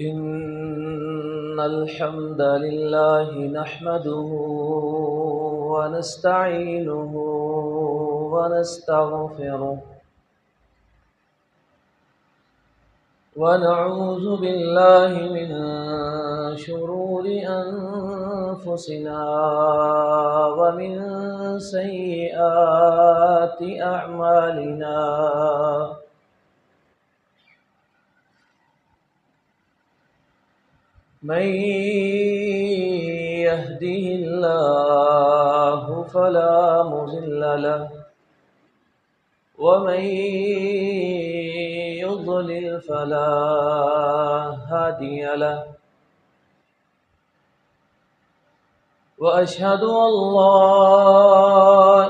إن الحمد لله نحمده ونستعينه ونستغفره ونعوذ بالله من شرور أنفسنا ومن سيئات أعمالنا من يهده الله فلا مضل له ومن يضلل فلا هادي له وأشهد أن لا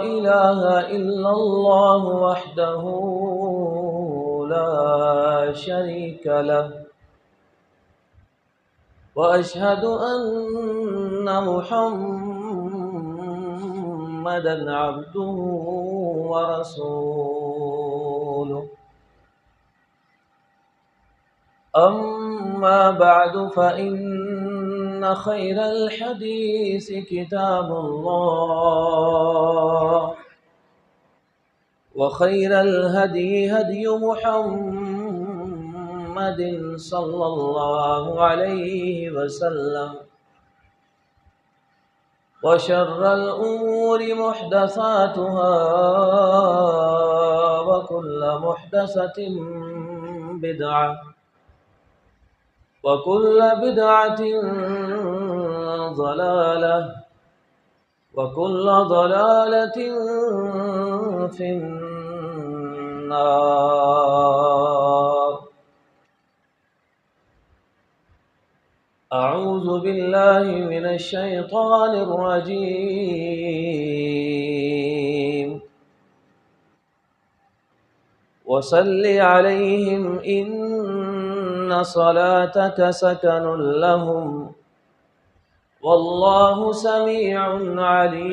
إله إلا الله وحده لا شريك له وأشهد أن محمدًا عبده ورسوله أما بعد فإن خير الحديث كتاب الله وخير الهدي هدي محمد صلى الله عليه وسلم وشر الأمور محدثاتها وكل محدثة بدعة وكل بدعة ضلالة وكل ضلالة في النار. أعوذ بالله من الشيطان الرجيم. وصل عليهم إن صلاتك سكن لهم والله سميع عليم.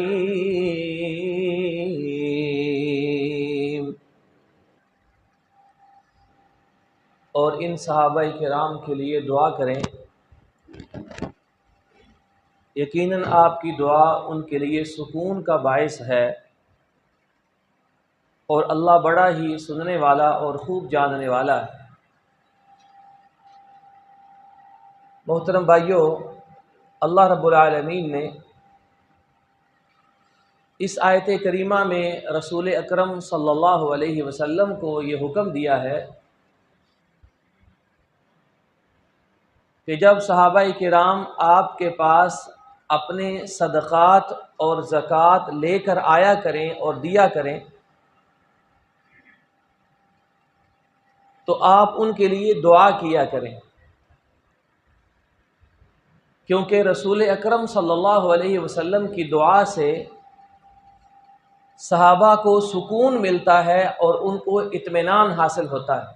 اور ان صحابہ کرام کے لیے دعا کریں، یقیناً آپ کی دعا ان کے لیے سکون کا باعث ہے، اور اللہ بڑا ہی سننے والا اور خوب جاننے والا ہے۔ محترم بھائیوں، اللہ رب العالمین نے اس آیت کریمہ میں رسول اکرم صلی اللہ علیہ وسلم کو یہ حکم دیا ہے کہ جب صحابہ کرام آپ کے پاس اپنے صدقات اور زکوٰۃ لے کر آیا کریں اور دیا کریں تو آپ ان کے لیے دعا کیا کریں، کیونکہ رسول اکرم صلی اللہ علیہ وسلم کی دعا سے صحابہ کو سکون ملتا ہے اور ان کو اطمینان حاصل ہوتا ہے۔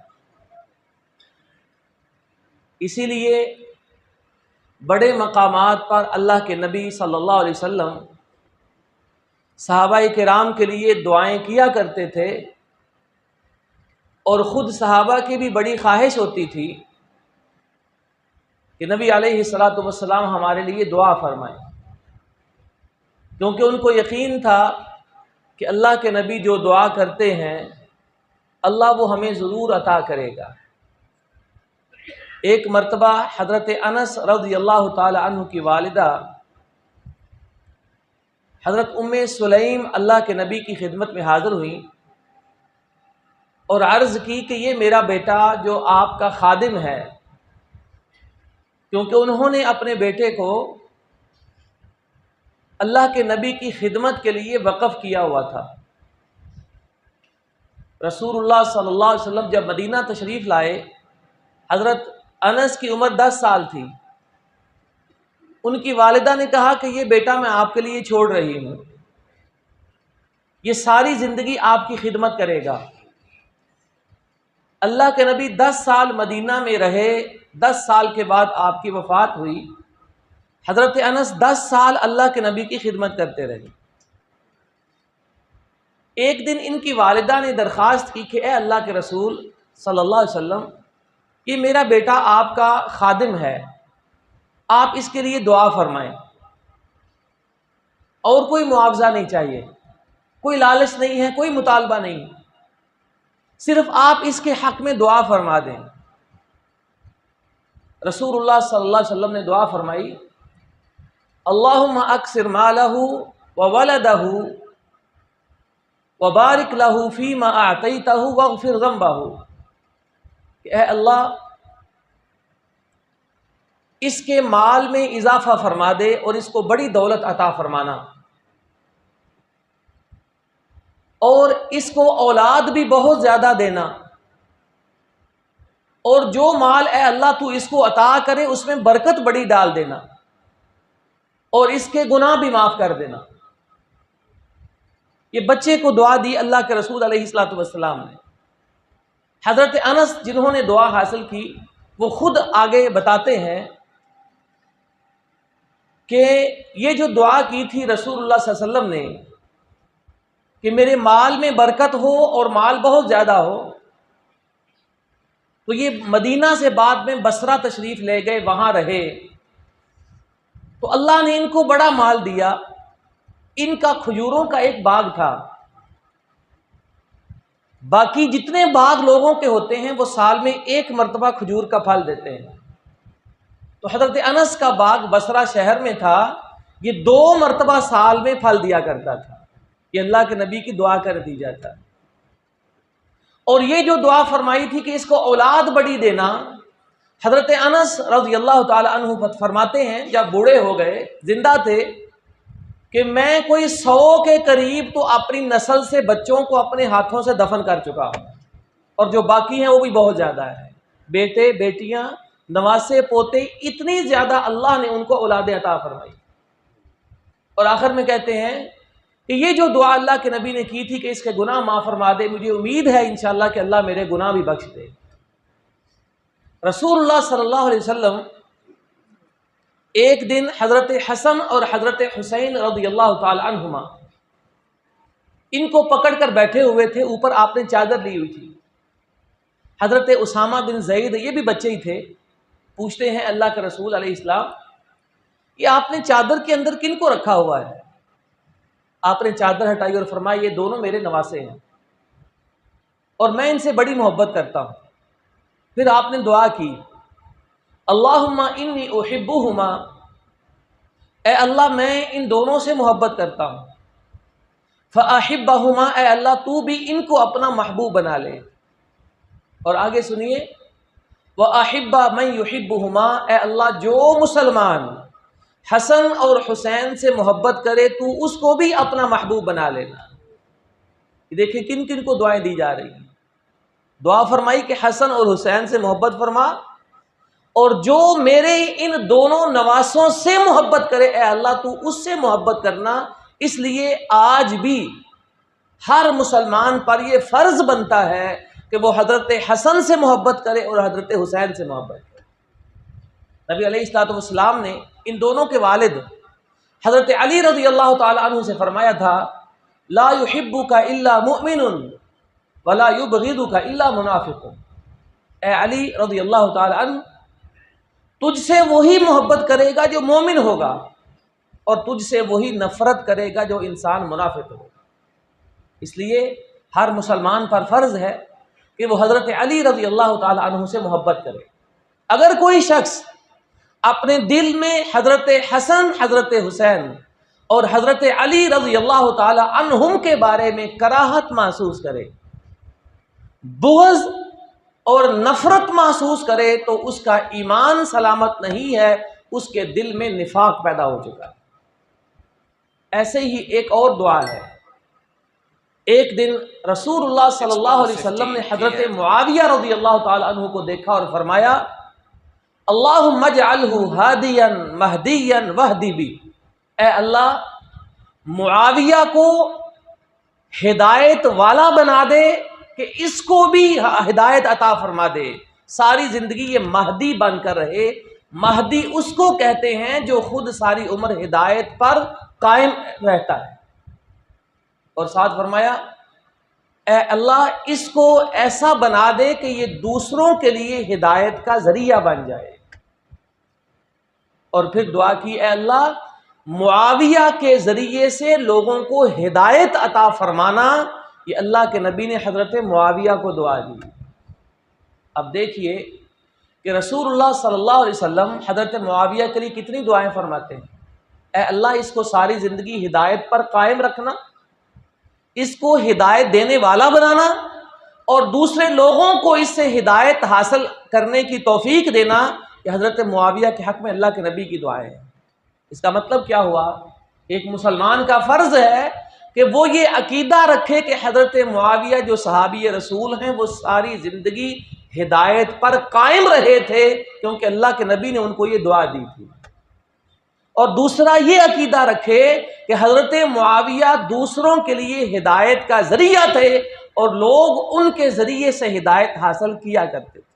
اسی لیے بڑے مقامات پر اللہ کے نبی صلی اللہ علیہ وسلم صحابہ کرام کے لیے دعائیں کیا کرتے تھے، اور خود صحابہ کی بھی بڑی خواہش ہوتی تھی کہ نبی علیہ الصلاۃ والسلام ہمارے لیے دعا فرمائیں، کیونکہ ان کو یقین تھا کہ اللہ کے نبی جو دعا کرتے ہیں اللہ وہ ہمیں ضرور عطا کرے گا۔ ایک مرتبہ حضرت انس رضی اللہ تعالی عنہ کی والدہ حضرت ام سلیم اللہ کے نبی کی خدمت میں حاضر ہوئیں اور عرض کی کہ یہ میرا بیٹا جو آپ کا خادم ہے، کیونکہ انہوں نے اپنے بیٹے کو اللہ کے نبی کی خدمت کے لیے وقف کیا ہوا تھا۔ رسول اللہ صلی اللہ علیہ وسلم جب مدینہ تشریف لائے، حضرت انس کی عمر 10 سال تھی۔ ان کی والدہ نے کہا کہ یہ بیٹا میں آپ کے لیے چھوڑ رہی ہوں، یہ ساری زندگی آپ کی خدمت کرے گا۔ اللہ کے نبی 10 سال مدینہ میں رہے، 10 سال کے بعد آپ کی وفات ہوئی۔ حضرت انس 10 سال اللہ کے نبی کی خدمت کرتے رہے۔ ایک دن ان کی والدہ نے درخواست کی کہ اے اللہ کے رسول صلی اللہ علیہ وسلم، یہ میرا بیٹا آپ کا خادم ہے، آپ اس کے لیے دعا فرمائیں، اور کوئی معاوضہ نہیں چاہیے، کوئی لالچ نہیں ہے، کوئی مطالبہ نہیں، صرف آپ اس کے حق میں دعا فرما دیں۔ رسول اللہ صلی اللہ علیہ وسلم نے دعا فرمائی، اللہم اکثر مالہ وولدہ وبارک لہ فیما اعطیتہ واغفر ذنبہ، کہ اے اللہ اس کے مال میں اضافہ فرما دے اور اس کو بڑی دولت عطا فرمانا، اور اس کو اولاد بھی بہت زیادہ دینا، اور جو مال اے اللہ تو اس کو عطا کرے اس میں برکت بڑی ڈال دینا، اور اس کے گناہ بھی معاف کر دینا۔ یہ بچے کو دعا دی اللہ کے رسول علیہ الصلوۃ والسلام نے۔ حضرت انس جنہوں نے دعا حاصل کی وہ خود آگے بتاتے ہیں کہ یہ جو دعا کی تھی رسول اللہ صلی اللہ علیہ وسلم نے کہ میرے مال میں برکت ہو اور مال بہت زیادہ ہو، تو یہ مدینہ سے بعد میں بصرہ تشریف لے گئے، وہاں رہے، تو اللہ نے ان کو بڑا مال دیا۔ ان کا کھجوروں کا ایک باغ تھا، باقی جتنے باغ لوگوں کے ہوتے ہیں وہ سال میں ایک مرتبہ کھجور کا پھل دیتے ہیں، تو حضرت انس کا باغ بصرہ شہر میں تھا، یہ 2 مرتبہ سال میں پھل دیا کرتا تھا۔ یہ اللہ کے نبی کی دعا کا نتیجہ تھا۔ اور یہ جو دعا فرمائی تھی کہ اس کو اولاد بڑی دینا، حضرت انس رضی اللہ تعالی عنہ فرماتے ہیں جب بوڑھے ہو گئے، زندہ تھے، کہ میں کوئی 100 کے قریب تو اپنی نسل سے بچوں کو اپنے ہاتھوں سے دفن کر چکا ہوں، اور جو باقی ہیں وہ بھی بہت زیادہ ہے، بیٹے بیٹیاں نواسے پوتے، اتنی زیادہ اللہ نے ان کو اولادیں عطا فرمائی۔ اور آخر میں کہتے ہیں کہ یہ جو دعا اللہ کے نبی نے کی تھی کہ اس کے گناہ معاف فرما دے، مجھے امید ہے انشاءاللہ کہ اللہ میرے گناہ بھی بخش دے۔ رسول اللہ صلی اللہ علیہ وسلم ایک دن حضرت حسن اور حضرت حسین رضی اللہ تعالی عنہما ان کو پکڑ کر بیٹھے ہوئے تھے، اوپر آپ نے چادر لی ہوئی تھی۔ حضرت اسامہ بن زید یہ بھی بچے ہی تھے، پوچھتے ہیں اللہ کے رسول علیہ السلام یہ آپ نے چادر کے اندر کن کو رکھا ہوا ہے؟ آپ نے چادر ہٹائی اور فرمایا یہ دونوں میرے نواسے ہیں اور میں ان سے بڑی محبت کرتا ہوں۔ پھر آپ نے دعا کی، اللہم انی احبہما، اے اللہ میں ان دونوں سے محبت کرتا ہوں، فاحبہما، اے اللہ تو بھی ان کو اپنا محبوب بنا لے۔ اور آگے سنیے، واحب من یحبہما، اے اللہ جو مسلمان حسن اور حسین سے محبت کرے تو اس کو بھی اپنا محبوب بنا لینا۔ یہ دیکھیں کن کن کو دعائیں دی جا رہی ہیں۔ دعا فرمائی کہ حسن اور حسین سے محبت فرما، اور جو میرے ان دونوں نواسوں سے محبت کرے اے اللہ تو اس سے محبت کرنا۔ اس لیے آج بھی ہر مسلمان پر یہ فرض بنتا ہے کہ وہ حضرت حسن سے محبت کرے اور حضرت حسین سے محبت کرے۔ نبی علیہ الصلوۃ والسلام نے ان دونوں کے والد حضرت علی رضی اللہ تعالی عنہ سے فرمایا تھا، لا یحبک الا مؤمن ولا یبغضک الا منافق۔ اے علی رضی اللہ تعالی عنہ، تجھ سے وہی محبت کرے گا جو مومن ہوگا، اور تجھ سے وہی نفرت کرے گا جو انسان منافق ہوگا۔ اس لیے ہر مسلمان پر فرض ہے کہ وہ حضرت علی رضی اللہ تعالی عنہ سے محبت کرے۔ اگر کوئی شخص اپنے دل میں حضرت حسن، حضرت حسین اور حضرت علی رضی اللہ تعالی عنہم کے بارے میں کراہت محسوس کرے، بغض اور نفرت محسوس کرے، تو اس کا ایمان سلامت نہیں ہے، اس کے دل میں نفاق پیدا ہو چکا ہے۔ ایسے ہی ایک اور دعا ہے۔ ایک دن رسول اللہ صلی اللہ علیہ وسلم نے حضرت معاویہ رضی اللہ تعالی عنہ کو دیکھا اور فرمایا، اللہم اجعلہ ہادیا مہدیا واہدی بی، اے اللہ معاویہ کو ہدایت والا بنا دے کہ اس کو بھی ہدایت عطا فرما دے، ساری زندگی یہ مہدی بن کر رہے۔ مہدی اس کو کہتے ہیں جو خود ساری عمر ہدایت پر قائم رہتا ہے۔ اور ساتھ فرمایا اے اللہ اس کو ایسا بنا دے کہ یہ دوسروں کے لیے ہدایت کا ذریعہ بن جائے۔ اور پھر دعا کی، اے اللہ معاویہ کے ذریعے سے لوگوں کو ہدایت عطا فرمانا۔ یہ اللہ کے نبی نے حضرت معاویہ کو دعا دی۔ اب دیکھیے کہ رسول اللہ صلی اللہ علیہ وسلم حضرت معاویہ کے لیے کتنی دعائیں فرماتے ہیں۔ اے اللہ اس کو ساری زندگی ہدایت پر قائم رکھنا، اس کو ہدایت دینے والا بنانا، اور دوسرے لوگوں کو اس سے ہدایت حاصل کرنے کی توفیق دینا۔ یہ حضرت معاویہ کے حق میں اللہ کے نبی کی دعائیں ہیں۔ اس کا مطلب کیا ہوا؟ ایک مسلمان کا فرض ہے کہ وہ یہ عقیدہ رکھے کہ حضرت معاویہ جو صحابی رسول ہیں وہ ساری زندگی ہدایت پر قائم رہے تھے، کیونکہ اللہ کے نبی نے ان کو یہ دعا دی تھی۔ اور دوسرا یہ عقیدہ رکھے کہ حضرت معاویہ دوسروں کے لیے ہدایت کا ذریعہ تھے اور لوگ ان کے ذریعے سے ہدایت حاصل کیا کرتے تھے۔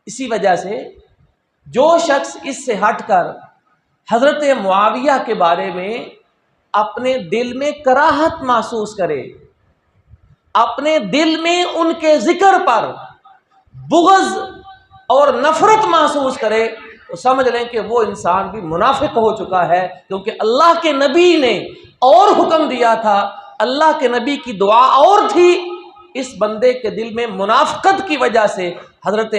اسی وجہ سے جو شخص اس سے ہٹ کر حضرت معاویہ کے بارے میں اپنے دل میں کراہت محسوس کرے، اپنے دل میں ان کے ذکر پر بغض اور نفرت محسوس کرے، تو سمجھ لیں کہ وہ انسان بھی منافق ہو چکا ہے، کیونکہ اللہ کے نبی نے اور حکم دیا تھا، اللہ کے نبی کی دعا اور تھی۔ اس بندے کے دل میں منافقت کی وجہ سے حضرت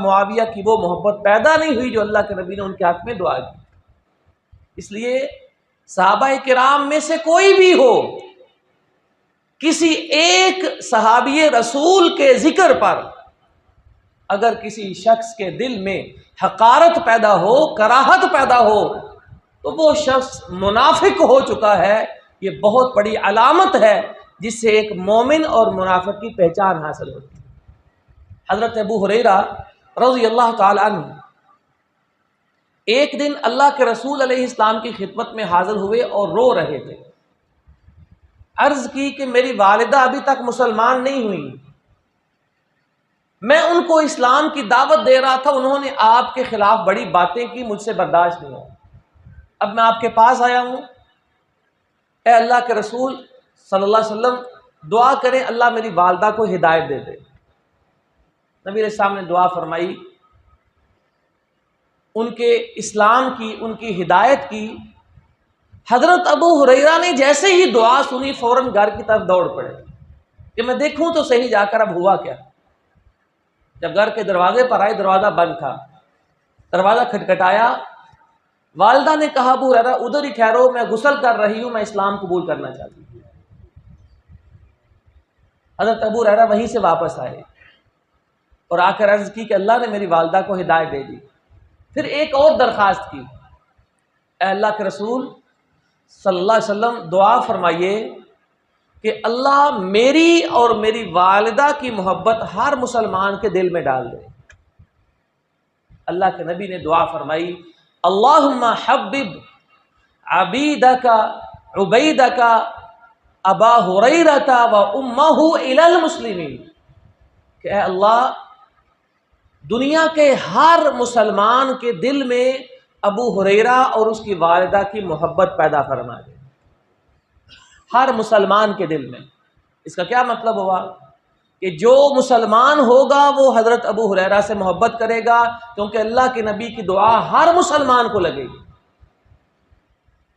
معاویہ کی وہ محبت پیدا نہیں ہوئی جو اللہ کے نبی نے ان کے حق میں دعا کی۔ اس لیے صحابہ کرام میں سے کوئی بھی ہو، کسی ایک صحابی رسول کے ذکر پر اگر کسی شخص کے دل میں حقارت پیدا ہو، کراہت پیدا ہو، تو وہ شخص منافق ہو چکا ہے۔ یہ بہت بڑی علامت ہے جس سے ایک مومن اور منافق کی پہچان حاصل ہوتی ہے۔ حضرت ابو ہریرہ رضی اللہ تعالی عنہ ایک دن اللہ کے رسول علیہ السلام کی خدمت میں حاضر ہوئے اور رو رہے تھے۔ عرض کی کہ میری والدہ ابھی تک مسلمان نہیں ہوئی، میں ان کو اسلام کی دعوت دے رہا تھا، انہوں نے آپ کے خلاف بڑی باتیں کی، مجھ سے برداشت نہیں ہوا، اب میں آپ کے پاس آیا ہوں، اے اللہ کے رسول صلی اللہ علیہ وسلم دعا کریں اللہ میری والدہ کو ہدایت دے دے۔ نبی علیہ السلام نے دعا فرمائی، ان کے اسلام کی، ان کی ہدایت کی۔ حضرت ابو ہریرہ نے جیسے ہی دعا سنی فوراً گھر کی طرف دوڑ پڑے کہ میں دیکھوں تو صحیح جا کر اب ہوا کیا۔ جب گھر کے دروازے پر آئے، دروازہ بند تھا، دروازہ کھٹکھٹایا، والدہ نے کہا ابو ہریرہ ادھر ہی ٹھہرو، میں غسل کر رہی ہوں، میں اسلام قبول کرنا چاہتی ہوں۔ حضرت ابو ہریرہ وہیں سے واپس آئے اور آ کر عرض کی کہ اللہ نے میری والدہ کو ہدایت دے دی۔ پھر ایک اور درخواست کی، اے اللہ کے رسول صلی اللہ علیہ وسلم دعا فرمائیے کہ اللہ میری اور میری والدہ کی محبت ہر مسلمان کے دل میں ڈال دے۔ اللہ کے نبی نے دعا فرمائی، اللہم حبب عبیدک عبیدک ابا ہریرہ و امہ الی المسلمین، کہ اے اللہ دنیا کے ہر مسلمان کے دل میں ابو ہریرہ اور اس کی والدہ کی محبت پیدا فرما دے، ہر مسلمان کے دل میں۔ اس کا کیا مطلب ہوا کہ جو مسلمان ہوگا وہ حضرت ابو ہریرہ سے محبت کرے گا، کیونکہ اللہ کے نبی کی دعا ہر مسلمان کو لگے گی۔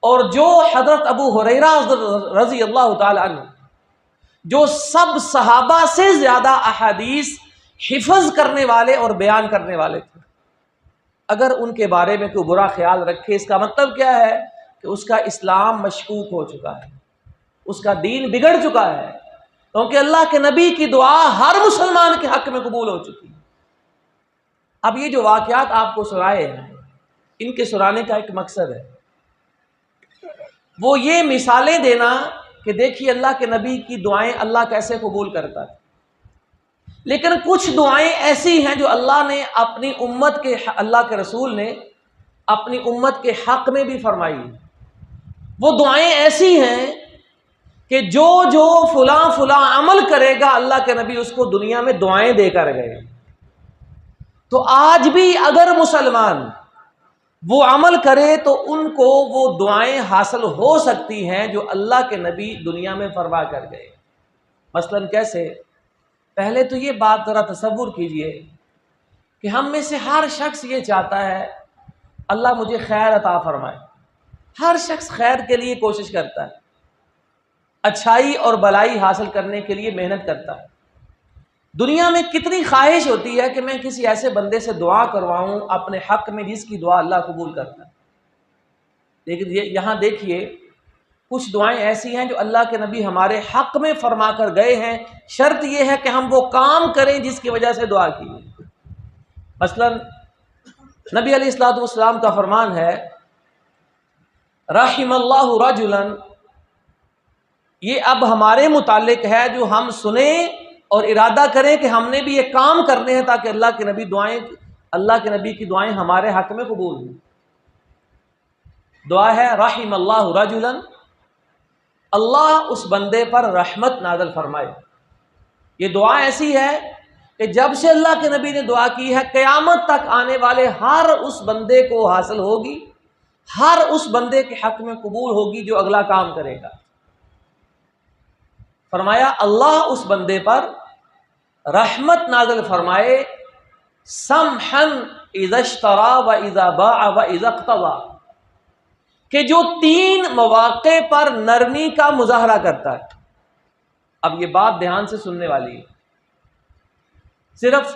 اور جو حضرت ابو ہریرہ رضی اللہ تعالی عنہ جو سب صحابہ سے زیادہ احادیث حفظ کرنے والے اور بیان کرنے والے تھے، اگر ان کے بارے میں کوئی برا خیال رکھے، اس کا مطلب کیا ہے کہ اس کا اسلام مشکوک ہو چکا ہے، اس کا دین بگڑ چکا ہے، کیونکہ اللہ کے نبی کی دعا ہر مسلمان کے حق میں قبول ہو چکی ہے۔ اب یہ جو واقعات آپ کو سنائے ہیں، ان کے سنانے کا ایک مقصد ہے، وہ یہ مثالیں دینا کہ دیکھیے اللہ کے نبی کی دعائیں اللہ کیسے قبول کرتا ہے۔ لیکن کچھ دعائیں ایسی ہیں جو اللہ نے اپنی امت کے، اللہ کے رسول نے اپنی امت کے حق میں بھی فرمائی۔ وہ دعائیں ایسی ہیں کہ جو فلاں فلاں عمل کرے گا اللہ کے نبی اس کو دنیا میں دعائیں دے کر گئے۔ تو آج بھی اگر مسلمان وہ عمل کرے تو ان کو وہ دعائیں حاصل ہو سکتی ہیں جو اللہ کے نبی دنیا میں فرما کر گئے۔ مثلاً کیسے؟ پہلے تو یہ بات ذرا تصور کیجئے کہ ہم میں سے ہر شخص یہ چاہتا ہے اللہ مجھے خیر عطا فرمائے، ہر شخص خیر کے لیے کوشش کرتا ہے، اچھائی اور بلائی حاصل کرنے کے لیے محنت کرتا ہے۔ دنیا میں کتنی خواہش ہوتی ہے کہ میں کسی ایسے بندے سے دعا کرواؤں اپنے حق میں جس کی دعا اللہ قبول کرتا ہے، لیکن یہاں دیکھیے کچھ دعائیں ایسی ہیں جو اللہ کے نبی ہمارے حق میں فرما کر گئے ہیں، شرط یہ ہے کہ ہم وہ کام کریں جس کی وجہ سے دعا کی۔ مثلا نبی علیہ الصلوۃ والسلام کا فرمان ہے رحم اللہ رجلا، یہ اب ہمارے متعلق ہے جو ہم سنیں اور ارادہ کریں کہ ہم نے بھی یہ کام کرنے ہیں تاکہ اللہ کے نبی کی دعائیں ہمارے حق میں قبول ہوں۔ دعا ہے رحم اللہ رجلا، اللہ اس بندے پر رحمت نازل فرمائے۔ یہ دعا ایسی ہے کہ جب سے اللہ کے نبی نے دعا کی ہے قیامت تک آنے والے ہر اس بندے کو حاصل ہوگی، ہر اس بندے کے حق میں قبول ہوگی جو اگلا کام کرے گا۔ فرمایا اللہ اس بندے پر رحمت نازل فرمائے، سمحا اذا اشترى واذا باع واذا اقتضى، کہ جو 3 مواقع پر نرمی کا مظاہرہ کرتا ہے۔ اب یہ بات دھیان سے سننے والی ہے، صرف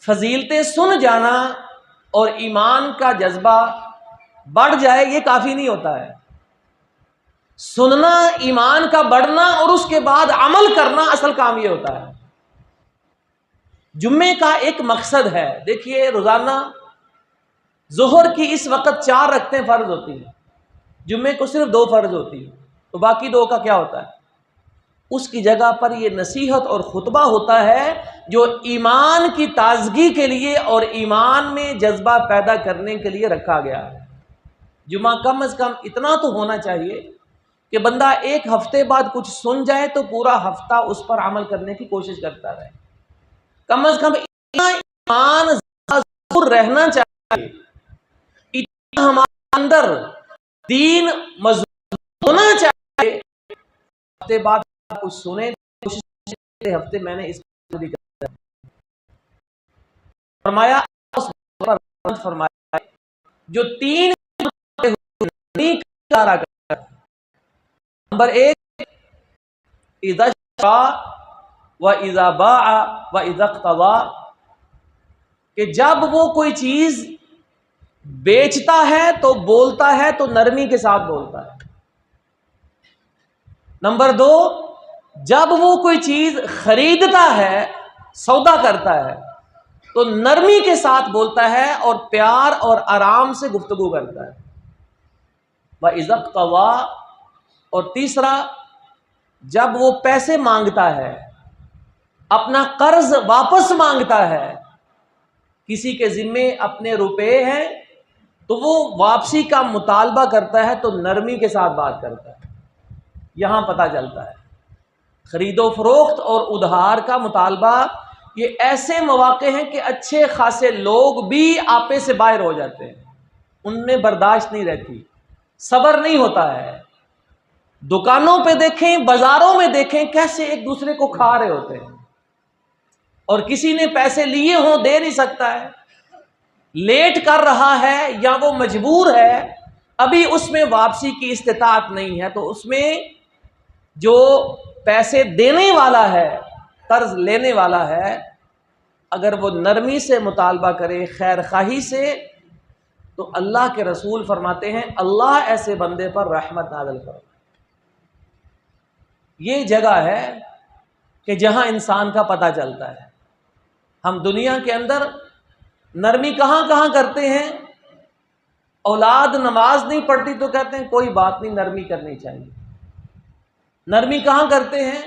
فضیلتیں سن جانا اور ایمان کا جذبہ بڑھ جائے یہ کافی نہیں ہوتا ہے۔ سننا ایمان کا بڑھنا اور اس کے بعد عمل کرنا اصل کام یہ ہوتا ہے۔ جمعے کا ایک مقصد ہے، دیکھیے روزانہ ظہر کی اس وقت 4 رکعتیں فرض ہوتی ہیں، جمعے کو صرف 2 فرض ہوتی ہیں، تو باقی 2 کا کیا ہوتا ہے؟ اس کی جگہ پر یہ نصیحت اور خطبہ ہوتا ہے جو ایمان کی تازگی کے لیے اور ایمان میں جذبہ پیدا کرنے کے لیے رکھا گیا ہے۔ جمعہ کم از کم اتنا تو ہونا چاہیے کہ بندہ 1 ہفتے بعد کچھ سن جائے تو پورا ہفتہ اس پر عمل کرنے کی کوشش کرتا رہے، کم از کم اتنا ایمان ضرور رہنا چاہیے، اتنا ہمارے اندر دین مضبوط ہونا چاہیے۔ ہفتے بعد کچھ سنے، کوشش ہفتے میں نے اس فرمایا جو 3 نمبر 1 اذا اشترى واذا باع واذا اقتضى، کہ جب وہ کوئی چیز بیچتا ہے تو بولتا ہے تو نرمی کے ساتھ بولتا ہے۔ نمبر 2 جب وہ کوئی چیز خریدتا ہے، سودا کرتا ہے تو نرمی کے ساتھ بولتا ہے اور پیار اور آرام سے گفتگو کرتا ہے۔ وَإِذَا اقْتَضَىٰ، اور تیسرا جب وہ پیسے مانگتا ہے، اپنا قرض واپس مانگتا ہے، کسی کے ذمے اپنے روپے ہیں تو وہ واپسی کا مطالبہ کرتا ہے تو نرمی کے ساتھ بات کرتا ہے۔ یہاں پتہ چلتا ہے خرید و فروخت اور ادھار کا مطالبہ یہ ایسے مواقع ہیں کہ اچھے خاصے لوگ بھی آپے سے باہر ہو جاتے ہیں، ان میں برداشت نہیں رہتی، صبر نہیں ہوتا ہے۔ دکانوں پہ دیکھیں، بازاروں میں دیکھیں کیسے ایک دوسرے کو کھا رہے ہوتے ہیں، اور کسی نے پیسے لیے ہوں دے نہیں سکتا ہے، لیٹ کر رہا ہے یا وہ مجبور ہے، ابھی اس میں واپسی کی استطاعت نہیں ہے، تو اس میں جو پیسے دینے والا ہے، قرض لینے والا ہے، اگر وہ نرمی سے مطالبہ کرے، خیر خواہی سے، تو اللہ کے رسول فرماتے ہیں اللہ ایسے بندے پر رحمت نازل کرے۔ یہ جگہ ہے کہ جہاں انسان کا پتہ چلتا ہے۔ ہم دنیا کے اندر نرمی کہاں کہاں کرتے ہیں؟ اولاد نماز نہیں پڑھتی تو کہتے ہیں کوئی بات نہیں، نرمی کرنی چاہیے۔ نرمی کہاں کرتے ہیں؟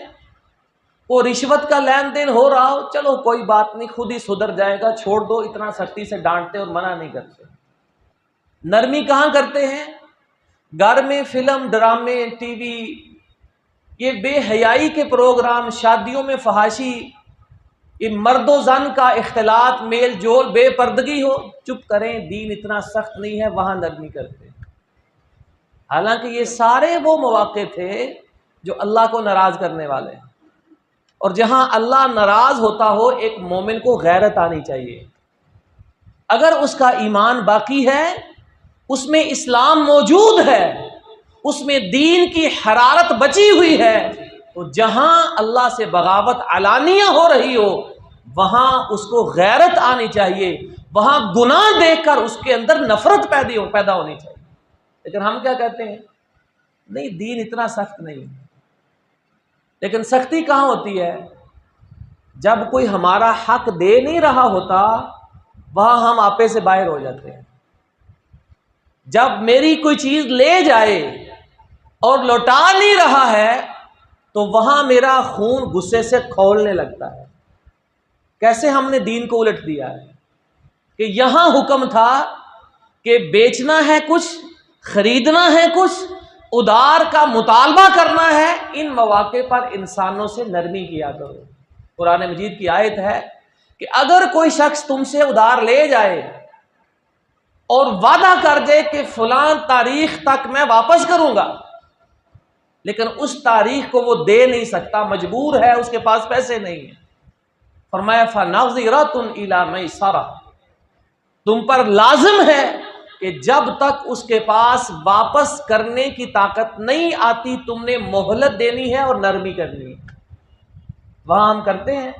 وہ رشوت کا لین دین ہو رہا ہو، چلو کوئی بات نہیں، خود ہی سدھر جائے گا، چھوڑ دو، اتنا سختی سے ڈانٹتے اور منع نہیں کرتے۔ نرمی کہاں کرتے ہیں؟ گھر میں فلم، ڈرامے، ٹی وی، یہ بے حیائی کے پروگرام، شادیوں میں فحاشی، یہ مرد و زن کا اختلاط، میل جول، بے پردگی ہو، چپ کریں، دین اتنا سخت نہیں ہے، وہاں نرمی کرتے ہیں۔ حالانکہ یہ سارے وہ مواقع تھے جو اللہ کو ناراض کرنے والے ہیں۔ اور جہاں اللہ ناراض ہوتا ہو ایک مومن کو غیرت آنی چاہیے. اگر اس کا ایمان باقی ہے، اس میں اسلام موجود ہے، اس میں دین کی حرارت بچی ہوئی ہے، تو جہاں اللہ سے بغاوت علانیہ ہو رہی ہو وہاں اس کو غیرت آنی چاہیے، وہاں گناہ دیکھ کر اس کے اندر نفرت پیدا ہونی چاہیے. لیکن ہم کیا کہتے ہیں؟ نہیں، دین اتنا سخت نہیں. لیکن سختی کہاں ہوتی ہے؟ جب کوئی ہمارا حق دے نہیں رہا ہوتا وہاں ہم آپے سے باہر ہو جاتے ہیں. جب میری کوئی چیز لے جائے اور لوٹا نہیں رہا ہے تو وہاں میرا خون غصے سے کھولنے لگتا ہے. کیسے ہم نے دین کو الٹ دیا ہے کہ یہاں حکم تھا کہ بیچنا ہے کچھ، خریدنا ہے کچھ، ادار کا مطالبہ کرنا ہے، ان مواقع پر انسانوں سے نرمی کیا کرو. قرآن مجید کی آیت ہے کہ اگر کوئی شخص تم سے ادار لے جائے اور وعدہ کر دے کہ فلاں تاریخ تک میں واپس کروں گا، لیکن اس تاریخ کو وہ دے نہیں سکتا، مجبور ہے، اس کے پاس پیسے نہیں ہیں، فرمایا فَنَظِرَةٌ إِلَىٰ مَيْسَرَةٍ، تم پر لازم ہے کہ جب تک اس کے پاس واپس کرنے کی طاقت نہیں آتی تم نے مہلت دینی ہے اور نرمی کرنی ہے. وہاں ہم کرتے ہیں،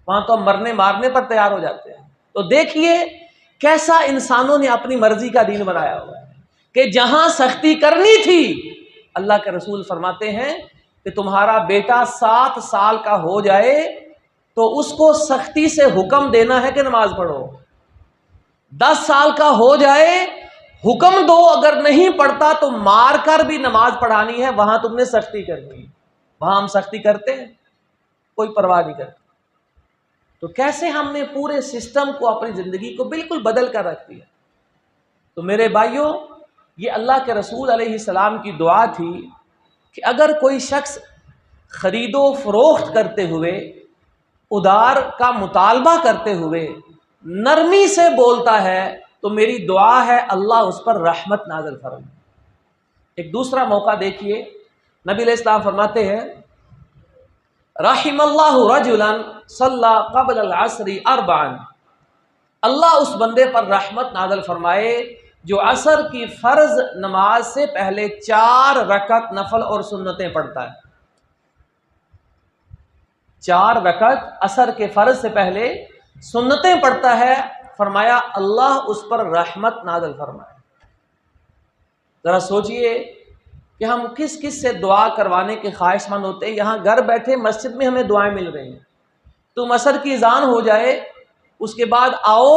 وہاں تو ہم مرنے مارنے پر تیار ہو جاتے ہیں. تو دیکھیے کیسا انسانوں نے اپنی مرضی کا دین بنایا ہوا ہے کہ جہاں سختی کرنی تھی اللہ کے رسول فرماتے ہیں کہ تمہارا بیٹا 7 سال کا ہو جائے تو اس کو سختی سے حکم دینا ہے کہ نماز پڑھو. 10 سال کا ہو جائے حکم دو، اگر نہیں پڑھتا تو مار کر بھی نماز پڑھانی ہے، وہاں تم نے سختی کرنی ہے. وہاں ہم سختی کرتے ہیں؟ کوئی پرواہ نہیں کرتے. تو کیسے ہم نے پورے سسٹم کو، اپنی زندگی کو بالکل بدل کر رکھ دیا. تو میرے بھائیوں، یہ اللہ کے رسول علیہ السلام کی دعا تھی کہ اگر کوئی شخص خرید و فروخت کرتے ہوئے، ادار کا مطالبہ کرتے ہوئے نرمی سے بولتا ہے تو میری دعا ہے اللہ اس پر رحمت نازل فرمائے. ایک دوسرا موقع دیکھیے، نبی علیہ السلام فرماتے ہیں رحم اللہ رجلا صلی قبل العصر 4، اللہ اس بندے پر رحمت نازل فرمائے جو عصر کی فرض نماز سے پہلے 4 رکعت نفل اور سنتیں پڑھتا ہے. 4 رکعت عصر کے فرض سے پہلے سنتیں پڑھتا ہے، فرمایا اللہ اس پر رحمت نازل فرمائے. ذرا سوچئے کہ ہم کس کس سے دعا کروانے کے خواہش مند ہوتے ہیں. یہاں گھر بیٹھے مسجد میں ہمیں دعائیں مل رہی ہیں. تم عصر کی اذان ہو جائے اس کے بعد آؤ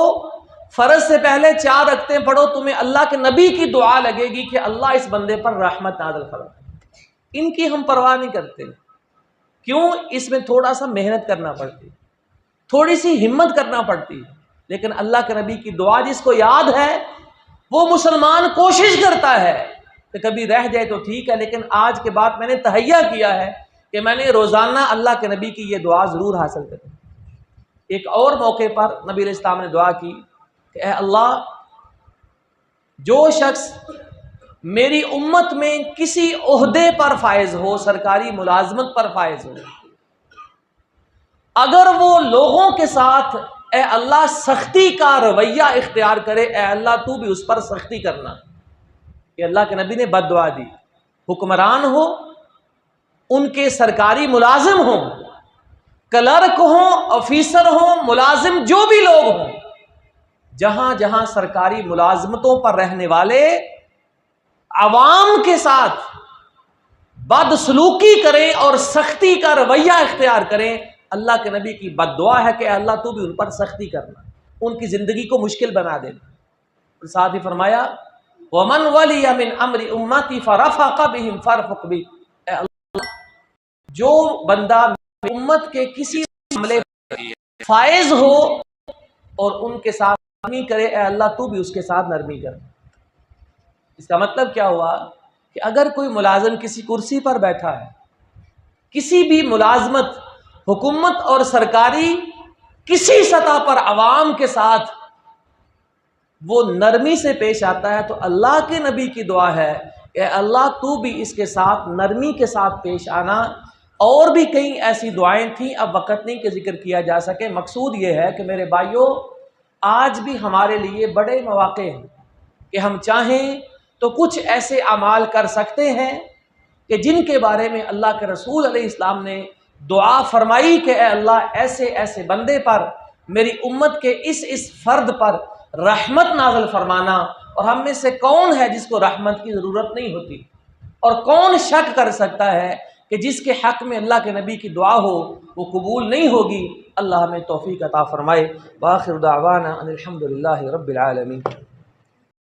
فرض سے پہلے 4 رکعتیں پڑھو، تمہیں اللہ کے نبی کی دعا لگے گی کہ اللہ اس بندے پر رحمت نازل فرمائے. ان کی ہم پرواہ نہیں کرتے. کیوں؟ اس میں تھوڑا سا محنت کرنا پڑتی، تھوڑی سی ہمت کرنا پڑتی. لیکن اللہ کے نبی کی دعا جس کو یاد ہے وہ مسلمان کوشش کرتا ہے کہ کبھی رہ جائے تو ٹھیک ہے، لیکن آج کے بعد میں نے تہیہ کیا ہے کہ میں نے روزانہ اللہ کے نبی کی یہ دعا ضرور حاصل کروں. ایک اور موقع پر نبی علیہ السلام نے دعا کی کہ اے اللہ، جو شخص میری امت میں کسی عہدے پر فائز ہو، سرکاری ملازمت پر فائز ہو، اگر وہ لوگوں کے ساتھ اے اللہ سختی کا رویہ اختیار کرے، اے اللہ تو بھی اس پر سختی کرنا. کہ اللہ کے نبی نے بد دعا دی. حکمران ہو، ان کے سرکاری ملازم ہوں، کلرک ہوں، آفیسر ہوں، ملازم جو بھی لوگ ہوں، جہاں جہاں سرکاری ملازمتوں پر رہنے والے عوام کے ساتھ بد سلوکی کریں اور سختی کا رویہ اختیار کریں، اللہ کے نبی کی بد دعا ہے کہ اے اللہ تو بھی ان پر سختی کرنا، ان کی زندگی کو مشکل بنا دینا. ساتھ ہی فرمایا وَمَنْ وَلِيَ مِنْ أَمْرِ أُمَّتِي فَرَفَقَ بِهِمْ فَارْفُقْ بِهِ، اے اللہ جو بندہ امت کے کسی معاملے فائز ہو اور ان کے ساتھ نرمی کرے، اے اللہ تو بھی اس کے ساتھ نرمی کر. اس کا مطلب کیا ہوا کہ اگر کوئی ملازم کسی کرسی پر بیٹھا ہے، کسی بھی ملازمت، حکومت اور سرکاری کسی سطح پر عوام کے ساتھ وہ نرمی سے پیش آتا ہے، تو اللہ کے نبی کی دعا ہے کہ اللہ تو بھی اس کے ساتھ نرمی کے ساتھ پیش آنا. اور بھی کئی ایسی دعائیں تھیں، اب وقت نہیں کہ ذکر کیا جا سکے۔ مقصود یہ ہے کہ میرے بھائیوں، آج بھی ہمارے لیے بڑے مواقع ہیں کہ ہم چاہیں تو کچھ ایسے اعمال کر سکتے ہیں کہ جن کے بارے میں اللہ کے رسول علیہ السلام نے دعا فرمائی کہ اے اللہ ایسے ایسے بندے پر، میری امت کے اس فرد پر رحمت نازل فرمانا۔ اور ہم میں سے کون ہے جس کو رحمت کی ضرورت نہیں ہوتی، اور کون شک کر سکتا ہے کہ جس کے حق میں اللہ کے نبی کی دعا ہو وہ قبول نہیں ہوگی۔ اللہ ہمیں توفیق عطا فرمائے۔ وآخر دعوانا ان الحمد للہ رب العالمین۔